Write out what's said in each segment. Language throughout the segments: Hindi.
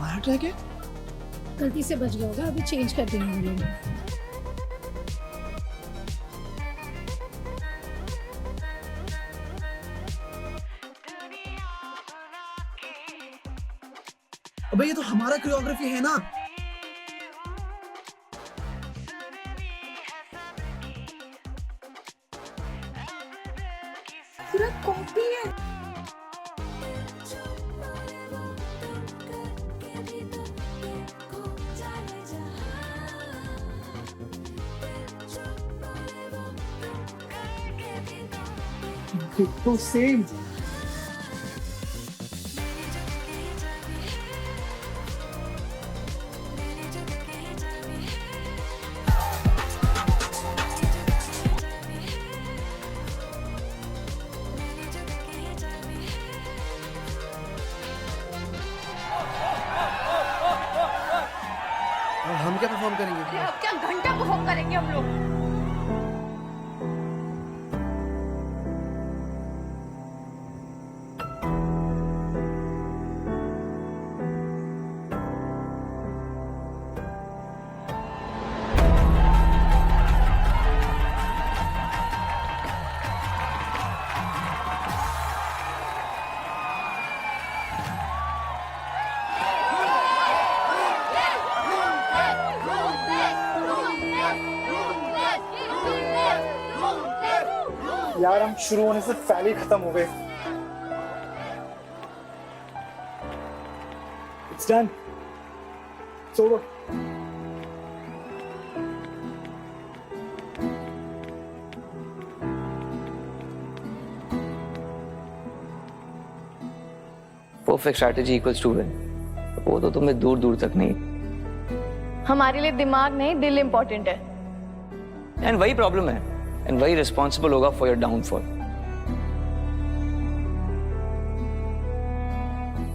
हमारा ट्रैक है। गलती से बच गया होगा, अभी चेंज कर देंगे हम लोग। अबे ये तो हमारा कोरियोग्राफी है ना। पूरा कॉपी है। तो सेम। और हम क्या परफॉर्म करेंगे? अब क्या घंटा परफॉर्म करेंगे हम लोग। यार हम शुरू होने से पहले ही खत्म हो गए। It's done. It's over. Perfect strategy equals to win. वो तो तुम्हें दूर दूर तक नहीं। हमारे लिए दिमाग नहीं, दिल इम्पोर्टेंट है। एंड वही प्रॉब्लम है, एंड वही रिस्पॉन्सिबल होगा फॉर योर डाउनफॉल।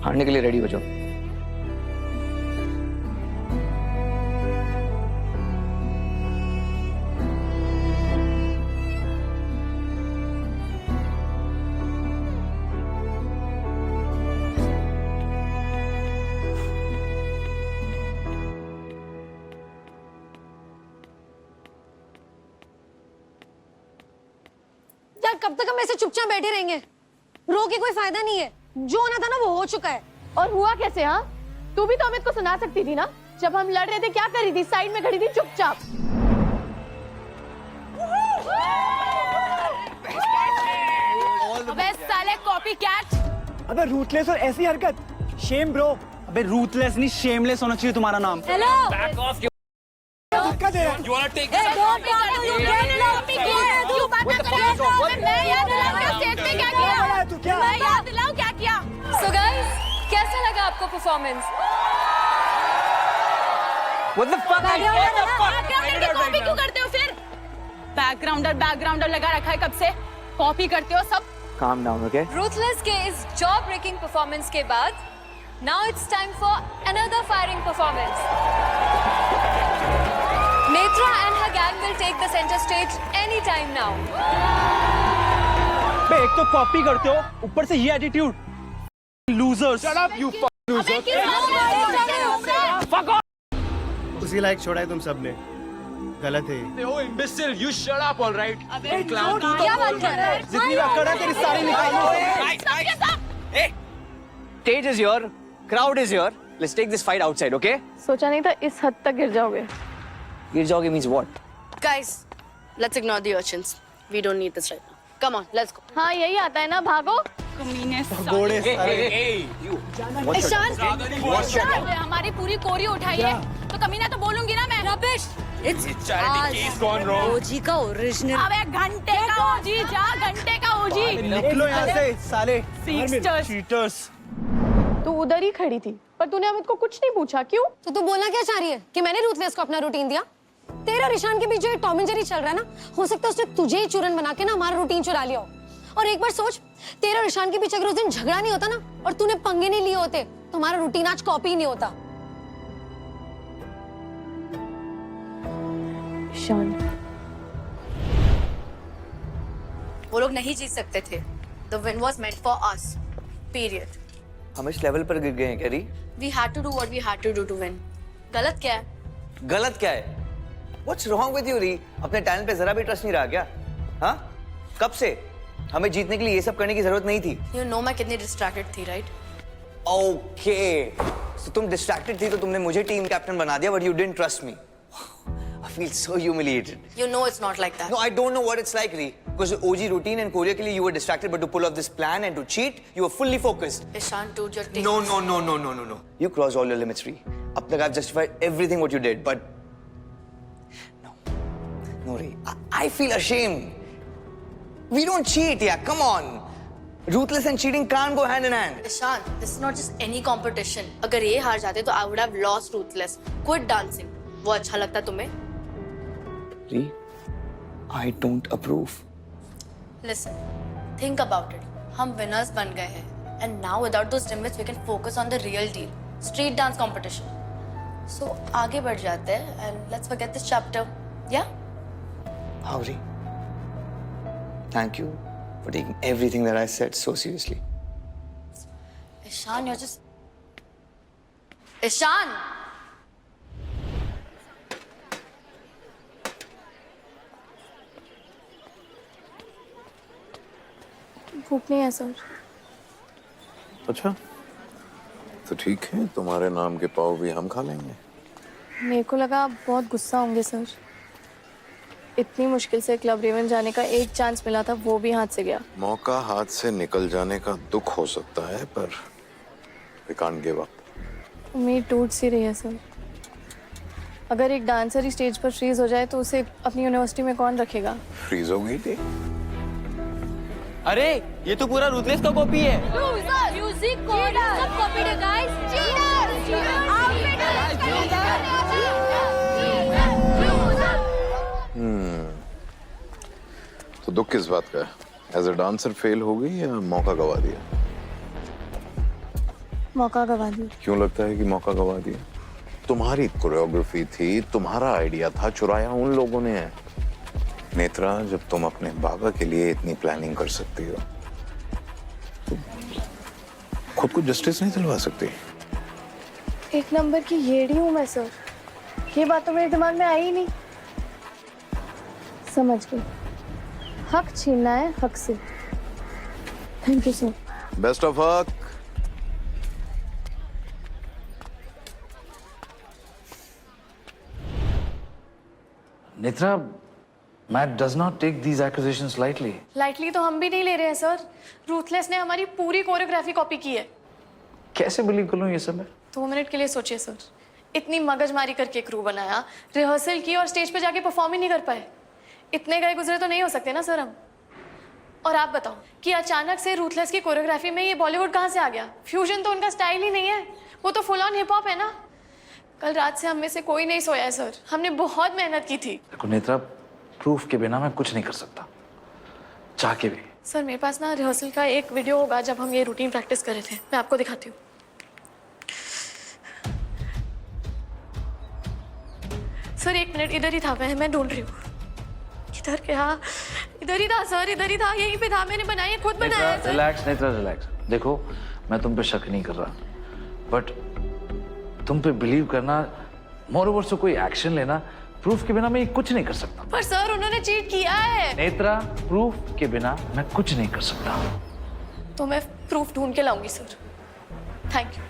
हारने के लिए रेडी हो जाओ। यार कब तक हम ऐसे चुपचाप बैठे रहेंगे? रो के कोई फायदा नहीं है। जो होना था ना वो हो चुका है। और हुआ कैसे? हाँ, तू भी तो अमित को सुना सकती थी ना। जब हम लड़ रहे थे क्या कर रही थी? साइड में खड़ी थी चुपचाप। अबे साले कॉपी कैट। अबे रूथलेस और ऐसी हरकत, शेम ब्रो। अबे रूथलेस नहीं शेमलेस होना चाहिए तुम्हारा नाम। हेलो धक्का दे रहा है। You wanna take मैं याद दिलाऊं स्टेज पे क्या किया? तू क्या? मैं याद दिलाऊं क्या किया? So guys, कैसा लगा आपको परफॉर्मेंस? What the fuck? बैकग्राउंडर की कॉपी क्यों करते हो फिर? बैकग्राउंडर लगा रखा है कब से? कॉपी करते हो सब। Calm down, okay? Ruthless के इस jaw breaking परफॉर्मेंस के बाद now it's time for another firing performance. Netra and her gang will take the center stage anytime now. बे एक तो कॉपी करते हो, ऊपर से ये attitude. Losers. Shut up, you loser. Fuck off. उसी लायक छोड़ा है तुम सबने। गलत है। Oh imbecile, you shut up, all right? अबे clown, क्या बात कर रहा है? जितनी अकड़ है तेरी सारी निकालो। सबके सब। Hey, stage is your, crowd is your. Let's take this fight outside, okay? सोचा नहीं था इस हद तक गिर जाओगे। गिर जाओगे means what? Guys, let's ignore the urchins. We don't need this right now. Come on, let's go. हाँ यही आता है ना, भागो। घोड़े सारे। अबे हमारी पूरी कोरी उठाई है, तो कमीना तो बोलूंगी ना मैं। रबिश। ओजी का ओरिजिनल। अबे घंटे का ओजी, जा घंटे का ओजी। निकलो यहाँ से साले। चीटर्स। तू उधर ही खड़ी थी, पर तूने अमित को कुछ नहीं पूछा, क्यों? तो तू बोलना क्या चाह रही है कि मैंने रूथलेस को अपना रूटीन दिया? तेरा और ईशान के बीच जो टॉम एंड जेरी चल रहा है ना, हो सकता है उसने तुझे ही चूरन बना के ना हमारा रूटीन चुरा लिया हो। और एक बार सोच, तेरा और ईशान के बीच अगर उस दिन झगड़ा नहीं होता ना और तूने पंगे नहीं लिए होते तो हमारा रूटीन आज कॉपी ही नहीं होता। ईशान, वो लोग नहीं जीत सकते थे। The win was meant for us. Period. हम इस लेवल पर गिर गए हैं क्या री? We had to do what we had to do to win. गलत क्या है? गलत क्या है? What's wrong with you री? अपने टैलेंट पे जरा भी ट्रस्ट नहीं रहा क्या? हाँ? कब से? हमें जीतने के लिए ये सब करने की जरूरत नहीं थी। You know मैं कितनी distracted थी, right? Okay. So तुम distracted थी तो तुमने मुझे टीम कैप्टन बना दिया, but you didn't trust me. I feel so humiliated. You know it's not like that. No, I don't know what it's like, Ri. Because OG routine and Korea के लिए you were distracted, but to pull off this plan and to cheat, you were fully focused. Ishan, dude, you're taking... No. You crossed all your limits, Ri. Up till I've justified everything what you did, but no, Ri. I feel ashamed. We don't cheat, yeah. Come on. Ruthless and cheating can't go hand in hand. Ishan, this is not just any competition. अगर ये हार जाते तो I would have lost Ruthless. Quit dancing. वो अच्छा लगता तुम्हें? Ri, I don't approve. Listen, think about it. हम winners बन गए हैं. And now without those limits, we can focus on the real deal. Street dance competition. So आगे बढ़ जाते हैं and let's forget this chapter. Yeah? How, Ri? Thank you for taking everything that I said so seriously. Ishan, you're just... Ishan! भूख नहीं है सर। अच्छा तो ठीक है, तुम्हारे नाम के पाव भी हम खा लेंगे। मेरे को लगा आप बहुत गुस्सा होंगे सर। इतनी मुश्किल से क्लब रेवन जाने का एक चांस मिला था, वो भी हाथ से गया। मौका हाथ से निकल जाने का दुख हो सकता है, पर we can't give up. उम्मीद टूट सी रही है सर। अगर एक डांसर ही स्टेज पर फ्रीज हो जाए तो उसे अपनी यूनिवर्सिटी में कौन रखेगा? फ्रीज हो गई थी। अरे ये तो पूरा रूथलेस का कॉपी है। Music code सब copied है guys. तो दुख किस बात का है? एज अ डांसर फेल हो गई या मौका गवा दिया? मौका गवा दिया। क्यों लगता है कि मौका गवा दिया? तुम्हारी कोरियोग्राफी थी, तुम्हारा आइडिया था, चुराया उन लोगों ने है। नेत्रा, जब तुम अपने बाबा के लिए इतनी प्लानिंग कर सकती हो तो खुद को जस्टिस नहीं दिलवा सकती? एक नंबर की येड़ी हूँ मैं सर। ये बात तो मेरे दिमाग में आई ही नहीं। समझ गई, हक छीनना है हक से। Thank you sir. Best of luck. Netra, Matt does not take these accusations lightly. Lightly तो हम भी नहीं ले रहे हैं सर। रूथलेस ने हमारी पूरी कोरियोग्राफी कॉपी की है। कैसे बिलीव कर लूं ये सब? 2 मिनट के लिए सोचिए सर। इतनी मगजमारी करके क्रू बनाया, रिहर्सल की और स्टेज पे जाके परफॉर्म ही नहीं कर पाए। इतने गए गुजरे तो नहीं हो सकते ना सर हम। और आप बताओ कि अचानक से रूथलेस की कोरियोग्राफी में ये बॉलीवुड कहाँ से आ गया? फ्यूजन तो उनका स्टाइल ही नहीं है, वो तो फुल ऑन हिप हॉप है ना। कल रात से हम में से कोई नहीं सोया है सर। हमने बहुत मेहनत की थी। देखो नेत्रा, प्रूफ के बिना मैं कुछ नहीं कर सकता, चाह के भी। सर मेरे पास ना रिहर्सल का एक वीडियो होगा जब हम ये रूटीन प्रैक्टिस कर रहे थे, मैं आपको दिखाती हूँ। सर 1 मिनट, इधर ही था, मैं ढूंढ रही हूँ। इधर क्या? इधर ही था सर, इधर ही था, यहीं पे था। मैंने बनाई है, खुद बनाया है सर। Relax Netra, relax. देखो मैं तुम पे शक नहीं कर रहा, बट तुम पे बिलीव करना, मोर ओवर से कोई एक्शन लेना, प्रूफ के बिना मैं ये कुछ नहीं कर सकता। पर सर उन्होंने चीट किया है। नेत्रा, प्रूफ के बिना मैं कुछ नहीं कर सकता। तो मैं प्रूफ ढूंढ के लाऊंगी sir. Thank you.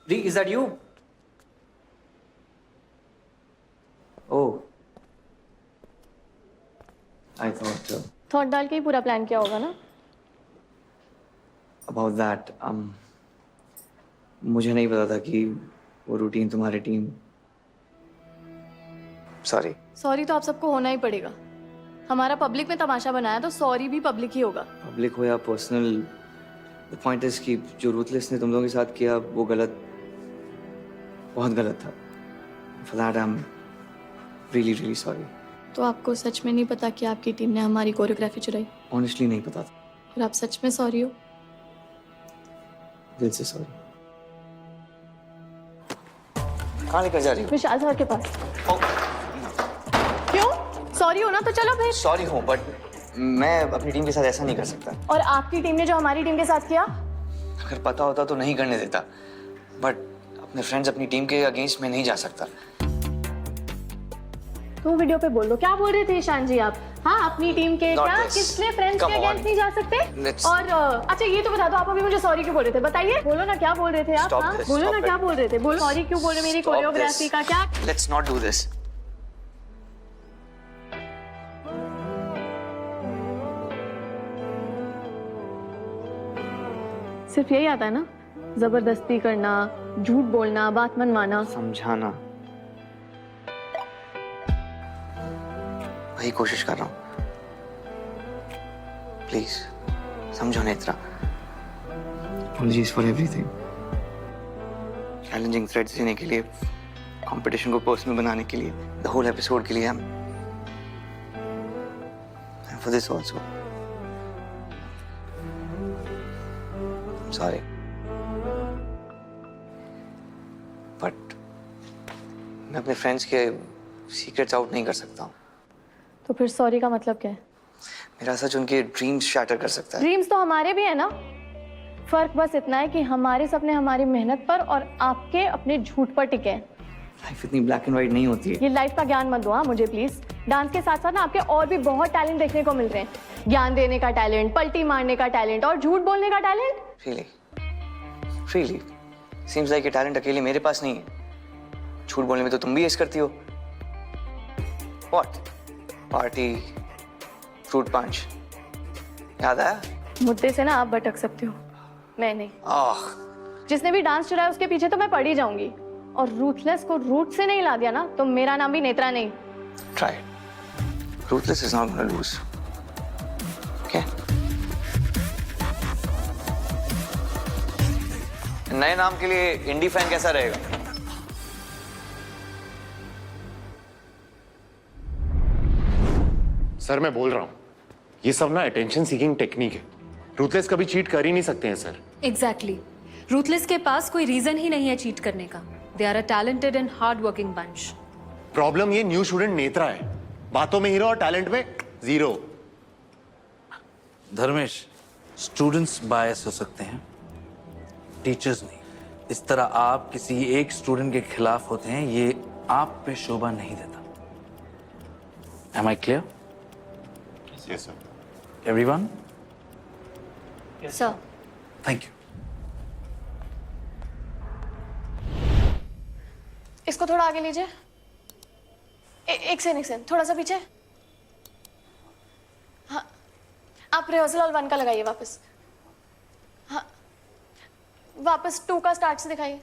Ri, is that you? Oh. I thought thought डाल के ही पूरा प्लान किया होगा ना? about that. मुझे नहीं पता था कि वो रूटीन तुम्हारी टीम। Sorry. सॉरी तो आप सबको होना ही पड़ेगा। हमारा पब्लिक में तमाशा बनाया तो सॉरी भी पब्लिक ही होगा। पब्लिक हो या पर्सनल, द पॉइंट इज कि जो रूथलेस ने तुम लोगों के साथ किया वो गलत, बहुत गलत था। For that I'm really sorry. तो आपको सच में नहीं पता कि आपकी टीम ने हमारी कोरियोग्राफी चुराई? Honestly नहीं पता था। और आप सच में सॉरी हो? दिल से सॉरी। कहाँ लेकर जा रही हो? विशाल सर के पास। क्यों? सॉरी हो ना तो चलो फिर। सॉरी हूँ, बट मैं अपनी टीम के साथ ऐसा नहीं कर सकता। और आपकी टीम ने जो हमारी टीम के साथ किया? अगर पता होता तो नहीं करने देता, बट अपने फ्रेंड्स अपनी टीम के अगेंस्ट में नहीं जा सकता। तुम वीडियो पे बोल दो, क्या बोल रहे थे ईशान जी आप? हाँ, अपनी टीम के Not क्या this. किसने फ्रेंड्स Come के on. अगेंस्ट नहीं जा सकते? Let's- और अच्छा ये तो बता दो, आप अभी मुझे सॉरी क्यों बोल रहे थे? बताइए, बोलो ना क्या बोल रहे थे आप? Stop हाँ, this. बोलो Stop ना it. क्या बोल रहे थे? बोलो सॉरी क्यों बोल रहे? मेरी Stop कोरियोग्राफी this. का क्या? Let's not do this. सिर्फ यही आता है ना? जबरदस्ती करना, झूठ बोलना, बात मनवाना। समझाना, वही कोशिश कर रहा हूँ। प्लीज समझो Netra. Apologies for everything. Challenging threads देने के लिए, कंपटीशन को पर्सनल बनाने के लिए, द होल एपिसोड के लिए, and for this also. I'm sorry. But मैं अपने फ्रेंड्स के सीक्रेट्स आउट नहीं कर सकता हूँ। तो फिर सॉरी का मतलब क्या है? मेरा सच उनके ड्रीम्स शैटर कर सकता है। ड्रीम्स तो हमारे भी है ना। फर्क बस इतना है कि हमारे सपने हमारी मेहनत पर और आपके अपने झूठ पर टिके हैं। लाइफ इतनी ब्लैक एंड व्हाइट नहीं होती है। ये लाइफ का ज्ञान मत दो हाँ मुझे प्लीज। डांस के साथ साथ ना आपके और भी बहुत टैलेंट देखने को मिल रहे हैं। ज्ञान देने का टैलेंट, पलटी मारने का टैलेंट और झूठ बोलने का टैलेंट। Really? Seems like ये टैलेंट अकेले मेरे पास नहीं है। झूठ बोलने में तो तुम भी ऐसा करती हो। What? पार्टी, फ्रूट पंच, याद आया? मुद्दे से ना आप भटक सकते हो, मैं नहीं। आह, जिसने भी डांस चुराया उसके पीछे तो मैं पड़ी जाऊंगी। और रूथलेस को रूट से नहीं ला दिया ना तो मेरा नाम भी नेत्रा नहीं। try it. Ruthless is not gonna lose. Okay? नए नाम के लिए इंडी फैन कैसा रहेगा? सर मैं बोल रहा हूँ, ये सब ना अटेंशन सीकिंग टेक्निक है। रूथलेस कभी चीट कर ही नहीं सकते हैं सर। एग्जैक्टली रूथलेस के पास कोई रीजन ही नहीं है चीट करने का। They are a talented and hard working bunch. Problem ये न्यू स्टूडेंट नेत्रा है, बातों में हीरो और टैलेंट में जीरो। धर्मेश, स्टूडेंट्स बायस हो सकते हैं, टीचर्स नहीं। इस तरह आप किसी एक स्टूडेंट के खिलाफ होते हैं, ये आप पे शोभा नहीं देता। Am I clear? Yes, sir. Everyone? Sir Thank you. इसको थोड़ा आगे लीजिए। एक सेकंड थोड़ा सा पीछे। हाँ, आप रिहर्सल हॉल 1 का लगाइए वापस। हाँ, वापस 2 का स्टार्ट से दिखाइए।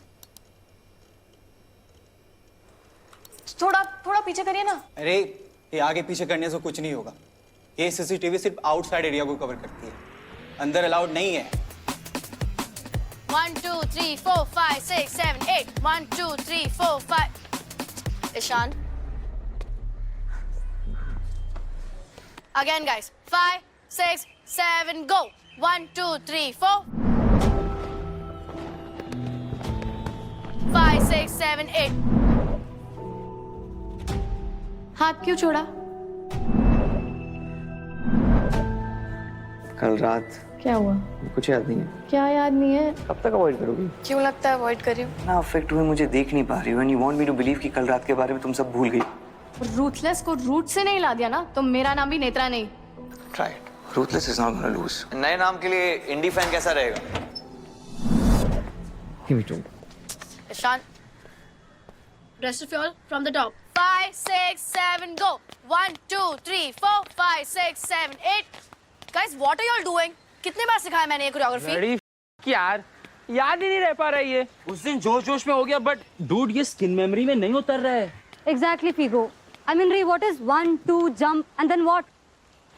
थोड़ा पीछे करिए ना। अरे ये आगे पीछे करने से कुछ नहीं होगा। ये सीसीटीवी सिर्फ आउटसाइड एरिया को कवर करती है, अंदर अलाउड नहीं है। 1 2 3 4 5 6 7 8 1 2 3 4 5 ईशान अगेन गाइस 5 6 7 go 1 2 3 4 5 6 7 8 हाथ क्यों छोड़ा? कल रात क्या हुआ? कुछ याद नहीं है। क्या याद नहीं है? कब तक अवॉइड करोगी? क्यों लगता है अवॉइड कर रही हूँ? ना अफेक्ट हुए मुझे देख नहीं पा रही हो, and you want me to believe कि कल रात के बारे में तुम सब भूल गई। रूथलेस को रूट से नहीं ला दिया ना तो मेरा नाम भी नेत्रा नहीं। Try it. Ruthless is not gonna lose. नए नाम के लिए इंडी फैन कैसा रहेगा? Give me 2. Ishan rest of y'all from the top 5 6 7 go 1 2 3 4 5 6 7 8 guys what are y'all doing? कितने बार सिखाया मैंने ये कोरियोग्राफी? बड़ी यार याद ही नहीं रह पा रहा ये। उस दिन जोश जोश में हो गया, बट डूड ये स्किन मेमोरी में नहीं उतर रहा है। Exactly, Figo. I mean, Ray, what is 1, 2, jump, and then what?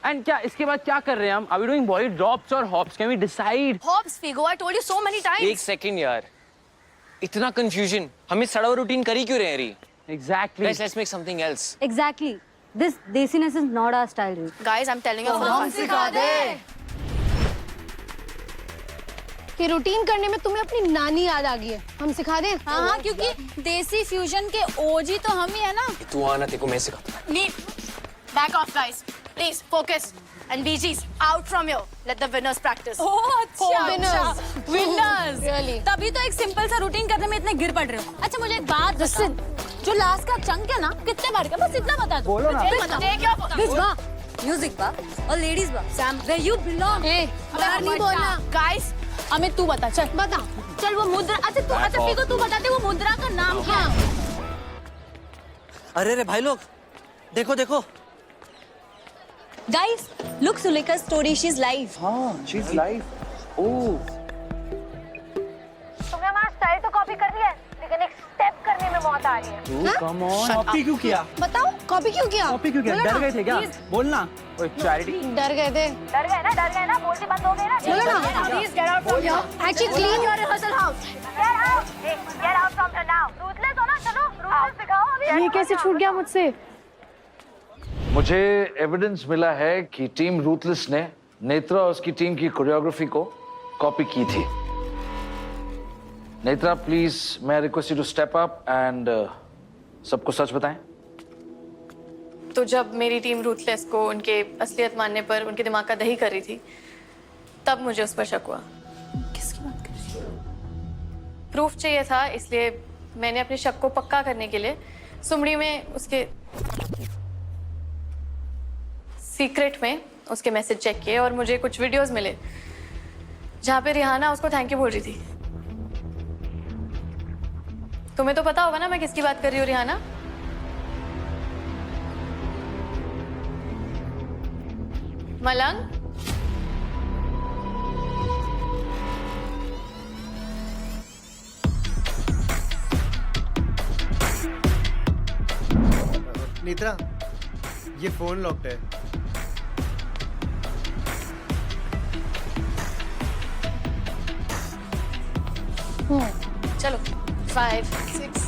And क्या इसके बाद क्या कर रहे हैं हम? Are we doing body drops or hops? Can we decide? Hops Figo I told you so many times. एक सेकंड यार, इतना कंफ्यूजन, हमें सड़ा हुआ रूटीन करी क्यों रहे हैं? Exactly. Let's make something else. Exactly. This desiness is not our style, Ray. guys I'm telling you for the fun. ये रूटीन करने में तुम्हें अपनी नानी याद आ गई है। हम सिखा दें? हाँ हाँ, क्योंकि देसी फ्यूजन के ओजी तो हम ही है ना। तू आना, तेरे को मैं सिखाता हूँ। Neat. Back off, guys. Please focus. And BGs out from here. Let the winners practice. ओह अच्छा, winners. विनर्स। Really? तभी तो एक सिंपल सा रूटीन करने में इतने गिर पड़ रहे हो। अच्छा मुझे एक बात बता, जो लास्ट का चंक है ना, कितने बार का, बस इतना बता दो। बोलो ना। Take your phone. This bar, music bar, or ladies bar. Sam, where you belong. ए, बाहर नहीं बोलना। गाइस, अमित तू बता, चल बता। चल वो मुद्रा, अच्छा पीको तू बता दे वो मुद्रा का नाम क्या है? अरे रे भाई लोग, देखो देखो। Guys, look Suleka's story. She's live. हाँ, she's live. Oh. तुमने हमारा स्टाइल तो कॉपी कर दिया है, लेकिन एक स्टेप करने में मौत आ रही है। Come on. कॉपी क्यों किया? बताओ, कॉपी क्यों किया? कॉपी क्यों किया? बोलो डर ना। गए थे क्या? बोलना। ओए चैरिटी। डर गए थे। डर गए ना, बोलती बंद हो गई ना। बोलो ना। Please get out from here. Actually, clean your rehearsal house. Get out. Hey, get out from here now. Ruthless हो ना, चलो। Ruthless दिखाओ अभी। ये कैसे छूट गया मुझसे? मुझे एविडेंस मिला है कि टीम रूथलेस ने नेत्रा और उसकी टीम की कोरियोग्राफी को कॉपी की थी। नेत्रा प्लीज, मैं request you to step up and सबको सच बताएं। तो जब मेरी टीम रूथलेस को उनके असलियत मानने पर उनके दिमाग का दही कर रही थी, तब मुझे उस पर शक हुआ। किसकी बात कर रही है? प्रूफ चाहिए था, इसलिए मैंने अपने शक को पक्का करने के लिए सुमड़ी में उसके सीक्रेट में उसके मैसेज चेक किए और मुझे कुछ वीडियोस मिले जहाँ पे रिहाना उसको थैंक यू बोल रही थी। तुम्हें तो पता होगा ना मैं किसकी बात कर रही हूँ, रिहाना? मलंग? नेत्रा, ये फोन लॉक्ड है। चलो 5, 6,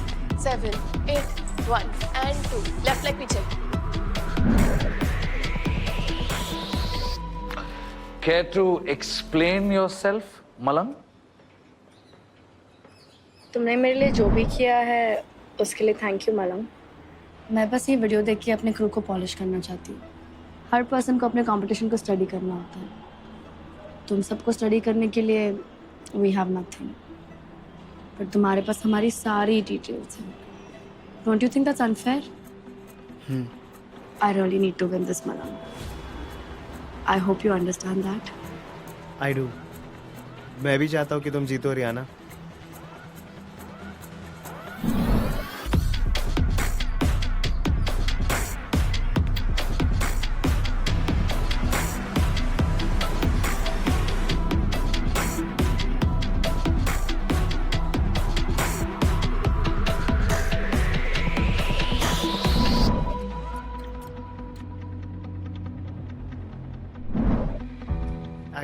7, 8, 1 and 2 लेफ्ट लेग पीछे। Care to explain yourself, मलंग? तुमने मेरे लिए जो भी किया है उसके लिए थैंक यू मलंग। मैं बस ये वीडियो देख के अपने क्रू को पॉलिश करना चाहती हूँ। हर पर्सन को अपने कंपटीशन को स्टडी करना होता है। तुम सबको स्टडी करने के लिए वी हैव नथिंग, पर तुम्हारे पास हमारी सारी डिटेल्स हैं। Don't you think that's unfair? I really need to win this Malang. I hope you understand that. I do. मैं भी चाहता हूँ कि तुम जीतो रियाना।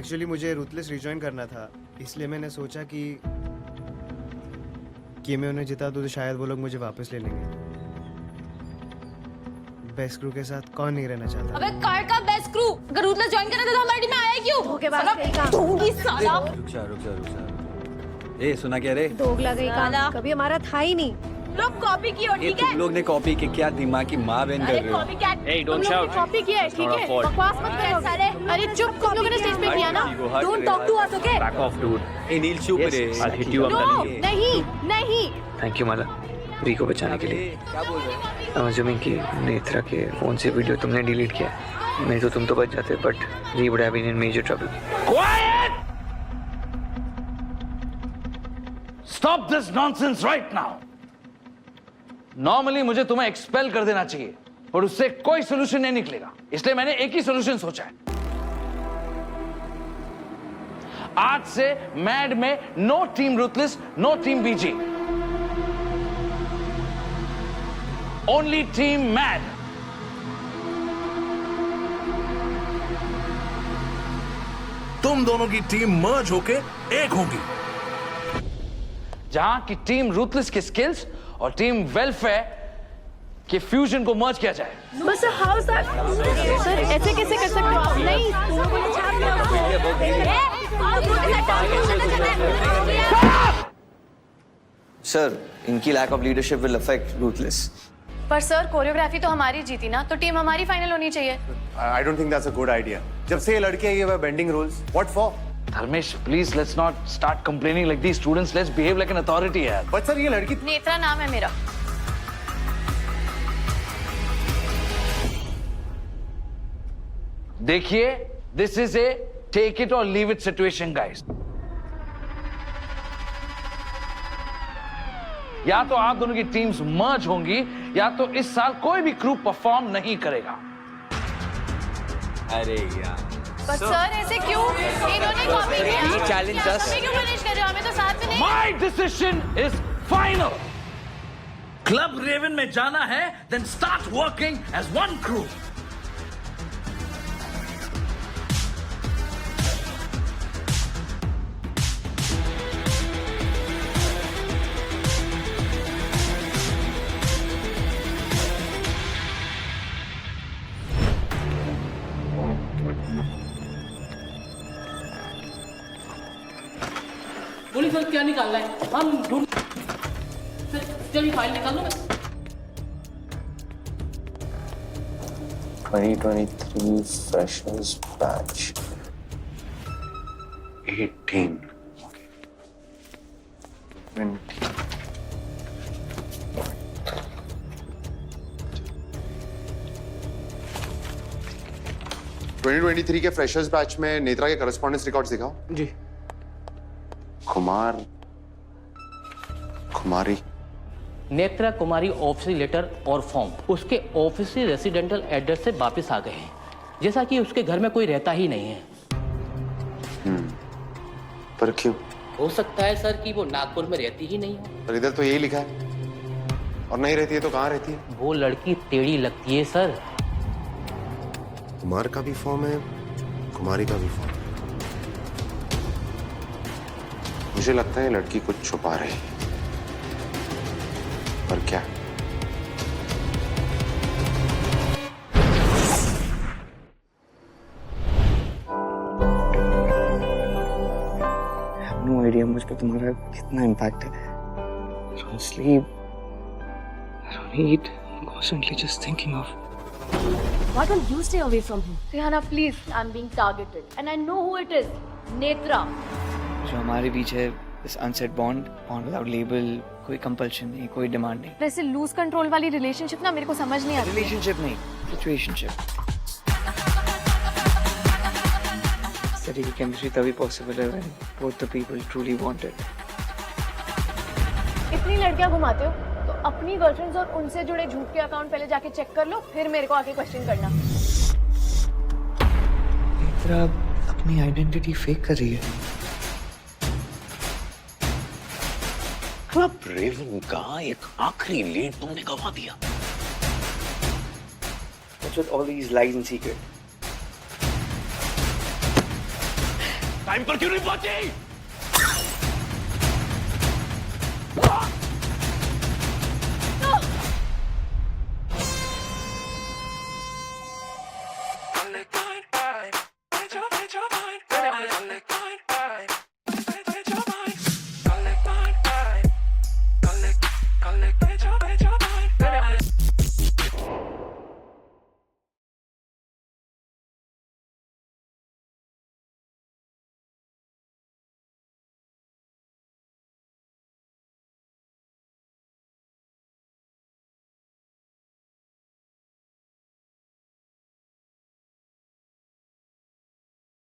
एक्चुअली मुझे रूथलेस रिजॉइन करना था, इसलिए मैंने सोचा कि मैं उन्हें जिता दूं तो शायद वो लोग मुझे वापस ले लेंगे। बेस्ट क्रू के साथ कौन नहीं रहना चाहता? अबे कार का बेस्ट क्रू, अगर रूथलेस ज्वाइन करना था तो हमारी टीम में आया क्यों? धोखेबाज दूंगी साला। रुक जा। ए सुना क्या रे? दोगला गई का कभी हमारा था ही नहीं। लोग कॉपी की हो, ये ठीक है? तुम लोग ने कॉपी की, क्या दिमाग की माँ बहन कर अरे रहे हो? कॉपी क्या? Hey, don't shout. कॉपी किया है, ठीक है? बकवास मत करो सारे। अरे चुप, तुम लोगों ने स्टेज पे किया ना? Don't talk to us, okay? Back off, dude. ए नील चुप रे। I'll hit you up the no, knee. नहीं। थैंक यू मलंग, री को बचाने के लिए। क्या बोल रहे हो? I'm assuming कि नेत्रा के फोन से वीडियो तुमने डिलीट किया। नहीं तो तुम तो बच जाते, but Ri would have been in major trouble. Quiet! Stop this nonsense right now. Normally मुझे तुम्हें एक्सपेल कर देना चाहिए, पर उससे कोई सोल्यूशन नहीं निकलेगा, इसलिए मैंने एक ही सोल्यूशन सोचा है। आज से मैड में no team Ruthless, no team BG, only team Mad. तुम दोनों की टीम मर्ज होके एक होगी। जहां की टीम रूथलेस की स्किल्स और टीम वेलफेयर कि फ्यूजन को मर्ज किया जाए। बस हाउ सर ऐसे कैसे कर सकते हो आप? नहीं सर, इनकी lack of leadership will affect Ruthless. पर सर कोरियोग्राफी तो हमारी जीती ना, तो टीम हमारी फाइनल होनी चाहिए। I don't think that's a good idea. जब से ये लड़के ये bending rules, what for? Dharmesh, please let's not start complaining like these students. Let's behave like an authority यार। But sir, ये लड़की नेत्रा नाम है मेरा। देखिए, this is a take it or leave it situation, guys. या तो आप दोनों की टीम्स मर्ज होंगी या तो इस साल कोई भी ग्रुप परफॉर्म नहीं करेगा। अरे यार पर सर ऐसे क्यों? इन्होंने कॉपी किया। He challenged us. हमें क्यों पनिश कर रहे हो? हमें तो साथ में नहीं। My decision is final. Club Raven में जाना है, then start working as one crew. बोलिए सर क्या निकालना है? हम ढूंढ चलिए फाइल निकाल लो। 2023 freshers batch 18. 20. के फ्रेशर्स बैच में नेत्रा के करस्पॉन्डेंस रिकॉर्ड्स दिखाओ। जी। कुमारी नेत्रा कुमारी ऑफिशियल लेटर और फॉर्म उसके ऑफिशियल रेसिडेंटल एड्रेस से वापस आ गए हैं, जैसा कि उसके घर में कोई रहता ही नहीं है। पर क्यों? हो सकता है सर कि वो नागपुर में रहती ही नहीं हो। पर इधर तो यही लिखा है, और नहीं रहती है तो कहाँ रहती है? वो लड़की टेढ़ी लगती है सर। कुमार का भी फॉर्म है, कुमारी का भी फॉर्म। मुझे लगता है लड़की कुछ छुपा रही है, पर क्या? नो आइडिया मुझ पर तुम्हारा कितना इम्पैक्ट है। Don't sleep. I don't eat. I'm constantly just thinking of. Why don't you stay away from him? Rihanna, please, I'm being targeted, and I know who it is. Netra. जो हमारे बीच है, this unsaid bond without label, कोई compulsion नहीं, कोई demand नहीं। वैसे लूज कंट्रोल वाली रिलेशनशिप ना मेरे को समझ नहीं आती। Relationship नहीं, situationship। इस तरह की chemistry तभी possible है when both the people truly want it। इतनी लड़कियां घुमाते हो तो अपनी गर्लफ्रेंड्स और उनसे जुड़े झूठ के अकाउंट पहले जाके चेक कर लो, फिर मेरे को आके क्वेश्चन करना। नेत्रा अपनी आइडेंटिटी फेक कर रही है। क्लब रेवन का एक आखिरी लीड तुमने गवा दिया। What's with all these lies and secrets? Time पर क्यों नहीं पहुंची?